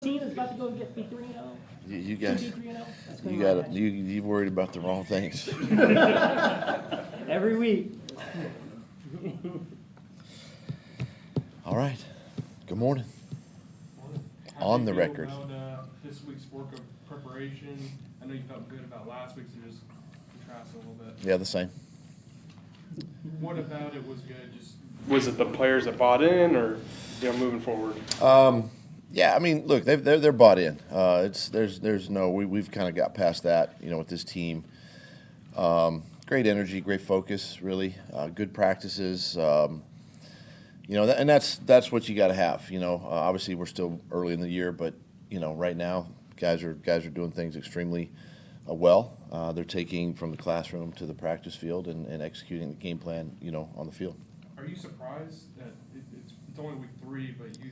team is about to go get be 3-0. You guys, Be 3-0. That's gonna you be got you worried about the wrong things. every week. All right. Good morning. On the record. About, this week's work of preparation. I know you felt good about last week's, so just contrast a little bit. Yeah, the same. What about it was good? Just was it the players that bought in, or moving forward? Yeah, I mean, look, they're bought in. We've kind of got past that, with this team. Great energy, great focus, really good practices. And that's what you got to have. Obviously we're still early in the year, but right now guys are doing things extremely well. They're taking from the classroom to the practice field and executing the game plan, on the field. Are you surprised that it's only week 3, but you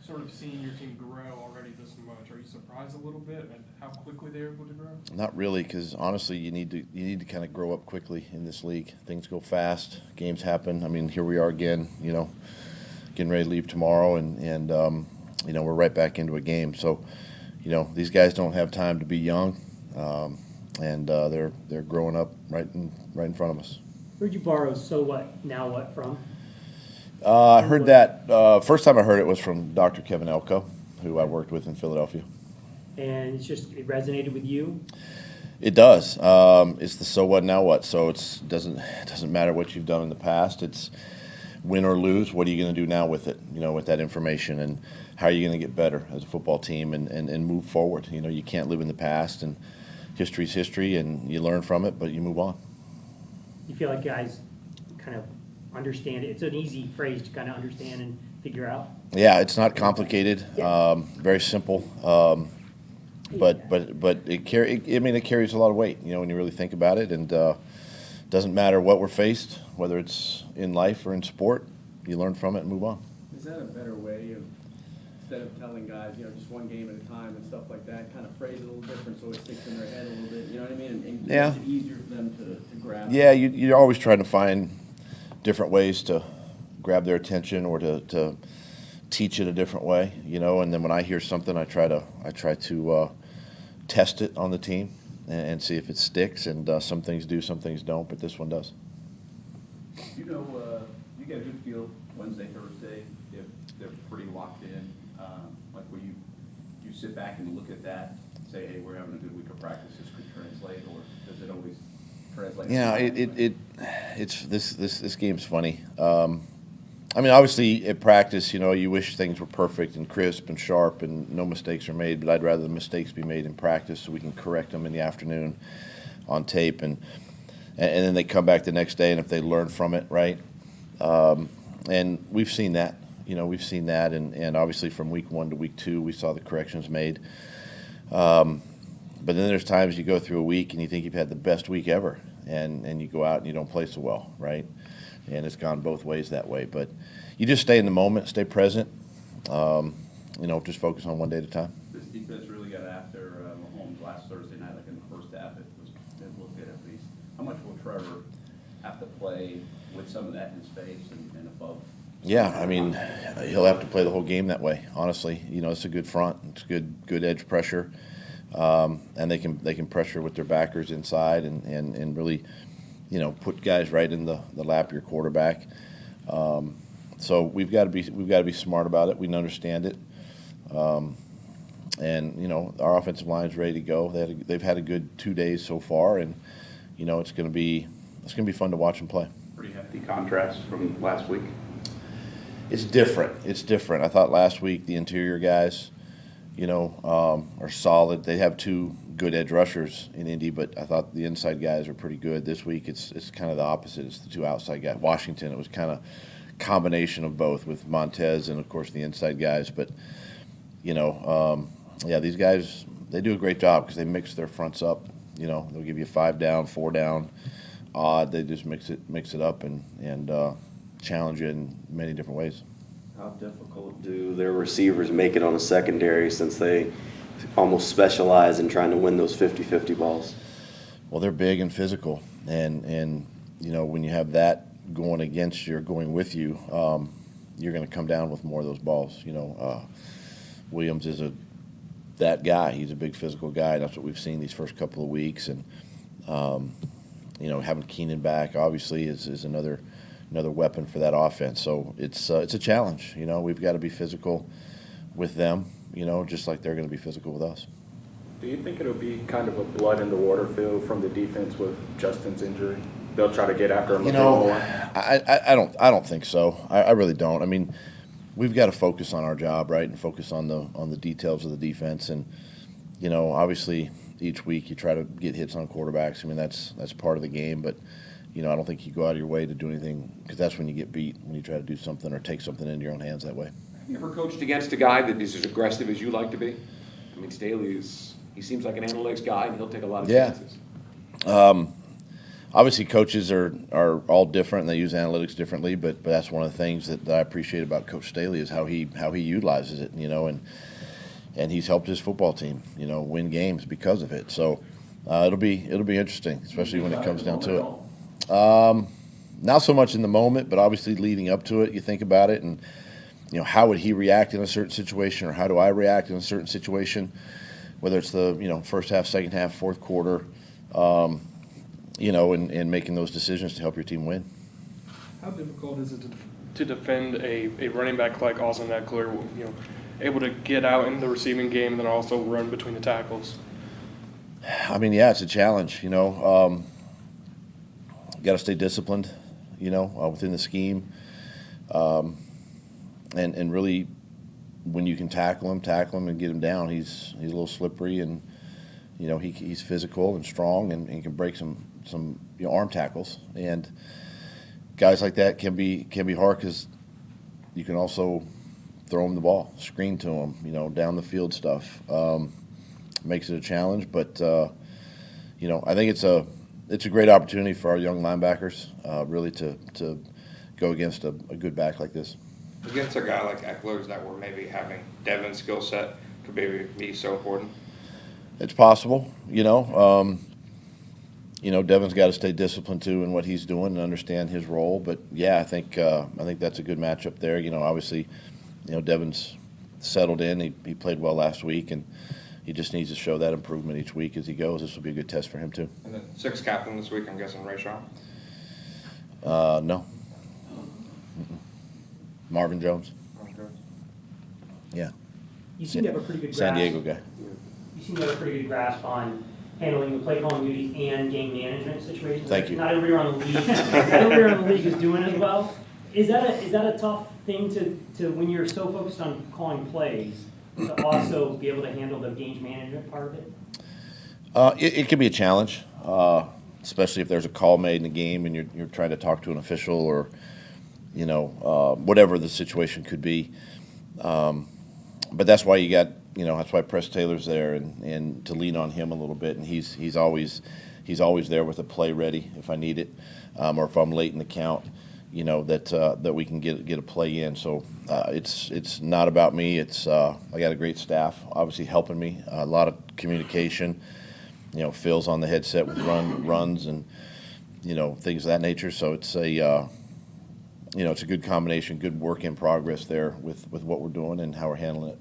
sort of seen your team grow already this much? Are you surprised a little bit at how quickly they're able to grow? Not really, because honestly, you need to kind of grow up quickly in this league. Things go fast, games happen. I mean, here we are again, getting ready to leave tomorrow, and we're right back into a game. So, these guys don't have time to be young, and they're growing up right in front of us. Where'd you borrow "So What, Now What" from? I heard that first time I heard it was from Dr. Kevin Elko, who I worked with in Philadelphia. And it resonated with you? It does. It's the so what, now what. So it doesn't matter what you've done in the past. It's win or lose. What are you going to do now with it? With that information, and how are you going to get better as a football team and move forward? You can't live in the past, and history's history, and you learn from it, but you move on. You feel like guys kind of understand it? It's an easy phrase to kind of understand and figure out. Yeah, it's not complicated. Very simple. But it carries a lot of weight, when you really think about it, and doesn't matter what we're faced, whether it's in life or in sport, you learn from it and move on. Is that a better way of, instead of telling guys, just one game at a time and stuff like that, kind of phrase it a little different so it sticks in their head a little bit, you know what I mean? And yeah. Makes it easier for them to grasp. Yeah, you're always trying to find different ways to grab their attention or to teach it a different way, and then when I hear something, I try to test it on the team and see if it sticks, and some things do, some things don't, but this one does. You get a good feel Wednesday, Thursday, if they're pretty locked in, like when you sit back and look at that, say, hey, we're having a good week of practice, this could translate, or does it always translate? Yeah, this game's funny. Obviously at practice, you wish things were perfect and crisp and sharp and no mistakes are made, but I'd rather the mistakes be made in practice so we can correct them in the afternoon on tape, and then they come back the next day, and if they learn from it, right? And we've seen that, and obviously from week 1 to week 2, we saw the corrections made. But then there's times you go through a week and you think you've had the best week ever, and you go out and you don't play so well, right? And it's gone both ways that way. But you just stay in the moment, stay present, just focus on one day at a time. This defense really got after Mahomes last Thursday night, like in the first half. It looked good at least. How much will Trevor have to play with some of that in space and above? Yeah, he'll have to play the whole game that way, honestly. It's a good front. It's good edge pressure. And they can pressure with their backers inside and really, put guys right in the lap of your quarterback. So we've got to be smart about it. We can understand it. And our offensive line is ready to go. They've had a good 2 days so far, and it's going to be fun to watch them play. Pretty hefty contrast from last week. It's different. I thought last week the interior guys, are solid. They have 2 good edge rushers in Indy, but I thought the inside guys are pretty good. This week it's kind of the opposite. It's the 2 outside guys. Washington, it was kind of combination of both with Montez and of course the inside guys. But these guys, they do a great job because they mix their fronts up. They'll give you 5 down, 4 down, odd. They just mix it up and challenge you in many different ways. How difficult do their receivers make it on a secondary, since they almost specialize in trying to win those 50-50 balls? Well, they're big and physical, and when you have that going against you or going with you, you're going to come down with more of those balls. Williams is that guy. He's a big physical guy. That's what we've seen these first couple of weeks. And having Keenan back obviously is another weapon for that offense. So it's a challenge. We've got to be physical with them. Just like they're going to be physical with us. Do you think it'll be kind of a blood in the water feel from the defense with Justin's injury? They'll try to get after him a bit more. I don't think so. I really don't. I mean, we've got to focus on our job, right, and focus on the details of the defense. And obviously, each week you try to get hits on quarterbacks. I mean, that's part of the game. But I don't think you go out of your way to do anything, because that's when you get beat, when you try to do something or take something into your own hands that way. Have you ever coached against a guy that is as aggressive as you like to be? I mean, Staley he seems like an analytics guy, and he'll take a lot of chances. Obviously, coaches are all different, and they use analytics differently. But that's one of the things that I appreciate about Coach Staley is how he utilizes it. And he's helped his football team, win games because of it. So it'll be interesting, especially when it comes down to it. Not so much in the moment, but obviously leading up to it, you think about it, and how would he react in a certain situation, or how do I react in a certain situation, whether it's the first half, second half, fourth quarter. And making those decisions to help your team win. How difficult is it to defend a running back like Austin Eckler, able to get out in the receiving game and then also run between the tackles? I mean, yeah, it's a challenge. You got to stay disciplined, within the scheme, and really, when you can tackle him and get him down. He's a little slippery, and he's physical and strong, and can break some arm tackles. And guys like that can be hard, because you can also throw him the ball, screen to him, down the field stuff. Makes it a challenge, but I think it's a great opportunity for our young linebackers, really to go against a good back like this. Against a guy like Eckler's, that we're maybe having Devin's skill set could be so important. It's possible, Devin's got to stay disciplined too in what he's doing and understand his role. But yeah, I think that's a good matchup there. Obviously, Devin's settled in. He played well last week, and he just needs to show that improvement each week as he goes. This will be a good test for him too. And the sixth captain this week, I'm guessing Ray Shaw. No. Marvin Jones. Yeah. You seem to have a pretty good grasp. San Diego guy. You seem to have a pretty good grasp on handling the play calling duties and game management situations. Thank you. Not everybody around the league is doing as well. Is that a tough thing to when you're so focused on calling plays to also be able to handle the game management part of it? It can be a challenge, especially if there's a call made in the game and you're trying to talk to an official, or whatever the situation could be. But that's why that's why Press Taylor's there, and to lean on him a little bit, and he's always there with a play ready if I need it, or if I'm late in the count, that we can get a play in. So it's not about me. It's I got a great staff obviously helping me, a lot of communication. Phil's on the headset with runs and things of that nature. So it's it's a good combination, good work in progress there with what we're doing and how we're handling it.